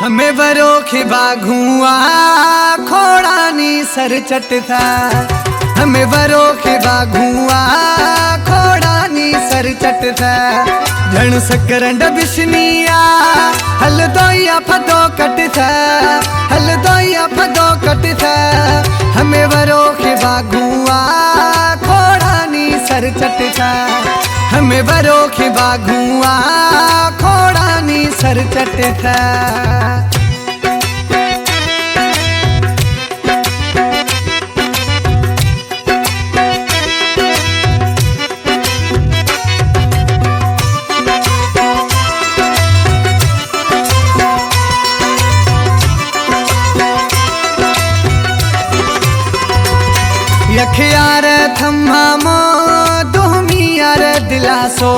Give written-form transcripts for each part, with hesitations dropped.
हमें बरो के बाघुआ खोड़ानी सर चटता। हमें बरो के बाघुआ खोड़ानी सर चटता। जण सकरंड बिशनिया हल दोया फदो कटता। हल दोया फदो कटता। हमें बरो के बाघुआ खोड़ानी सर चटता। हमें बरो के बाघुआ खोड़ानी सर चटता। यखयार थम्मा मो दुहमियार दिलासो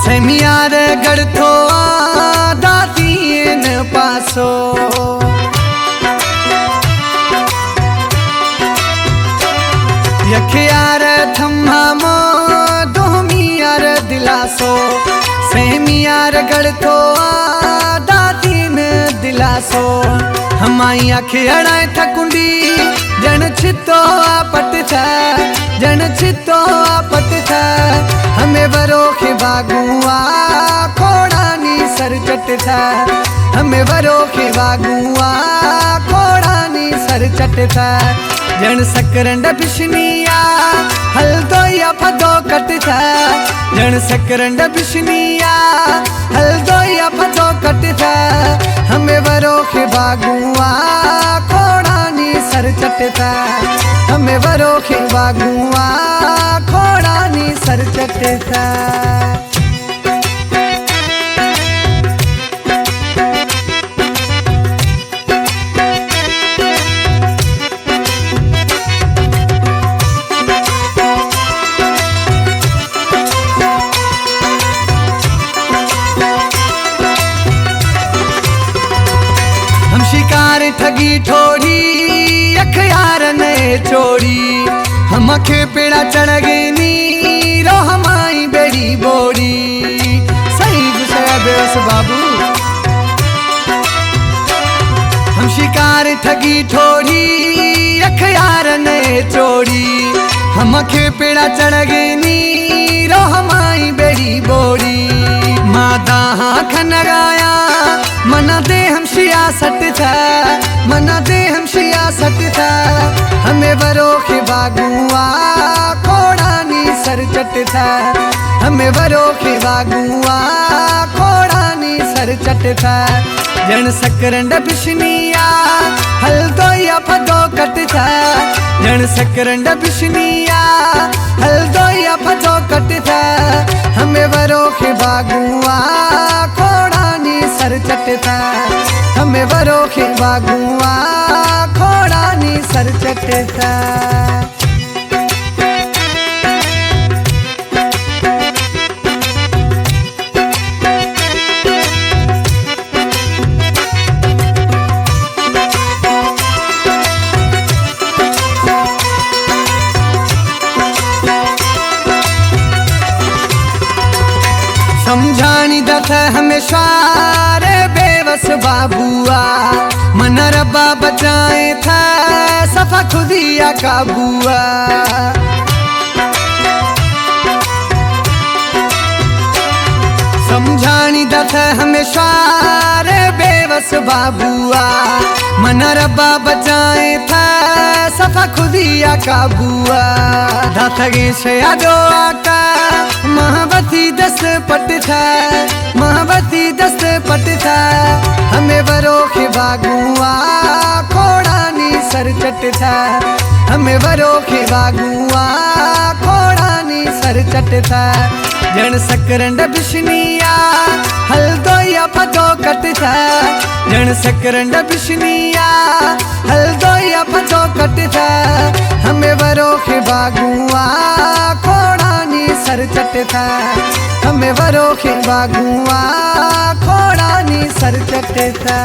सेमियार गढ़थो दातीन पासो। यखयार थम्मा मो दुहमियार दिलासो सेमियार गढ़थो दातीन दिलासो। हमाई अखियाड़ा थकुंडी जन छितो आपट था। जन छितो आपट था। हमें बरो के बागुआ खोड़ानी सर चट था। हमें बरो के बागुआ खोड़ानी सर चट था। जन सकरंड बिशनिया हल दोया फदो कट था। जन सकरंड बिशनिया हल दोया फदो कट था। हमें बरो के बागुआ खोड़ानी सर चटता। हमें बरो के बागुआ खोड़ानी सर चटता। हम शिकार ठगी ठोड़ी अखयार ने चोरी। हम अखे पेड़ा चढ़ गई नी रो हमारी बेड़ी बोड़ी। सही गुस्सा बेस बाबू। हम शिकार ठगी ठोड़ी अखयार ने चोरी। हम अखे पेड़ा चढ़ गई नी रो हमारी बेड़ी बोड़ी। मादा खन गाया मना दे हम सियासत था। मना दे हम सियासत था। हमें बरो के बागुआ खोड़ानी सर चट था। हमें बरो के बागुआ खोड़ानी सर चट था। जन सकरंड बिशनिया हल दोया फदो कट था। जन सकरंड बिशनिया हल दोया फदो कट था। हमें बरो के बागुआ खोड़ानी सर चटता। हमें बरो के बागुआ खोड़ानी सर चटता। समझानी दथ हमेशा रे बेवस बाबुआ। मन रब्बा बचाए था सफा खुदिया काबुआ। समझानी दथ हमेशा रे बेवस बाबुआ। मन रब्बा बचाए था सफा खुदिया काबुआ। दाथगे से यादो आका महाबती दस पट था। महाबती दस पट था। हमें बरो के बागुआ खोड़ानी सर चट था। हमें बरो के बागुआ खोड़ानी सर चट था। जन सकरंड बिशनिया हल दोया फदो कट था। जन सकरंड बिशनिया हल दोया फदो कट था। हमें बरो के बागुआ खोड़ानी सर चटता। हमें बरो के बागुआ खोड़ानी सर चटता।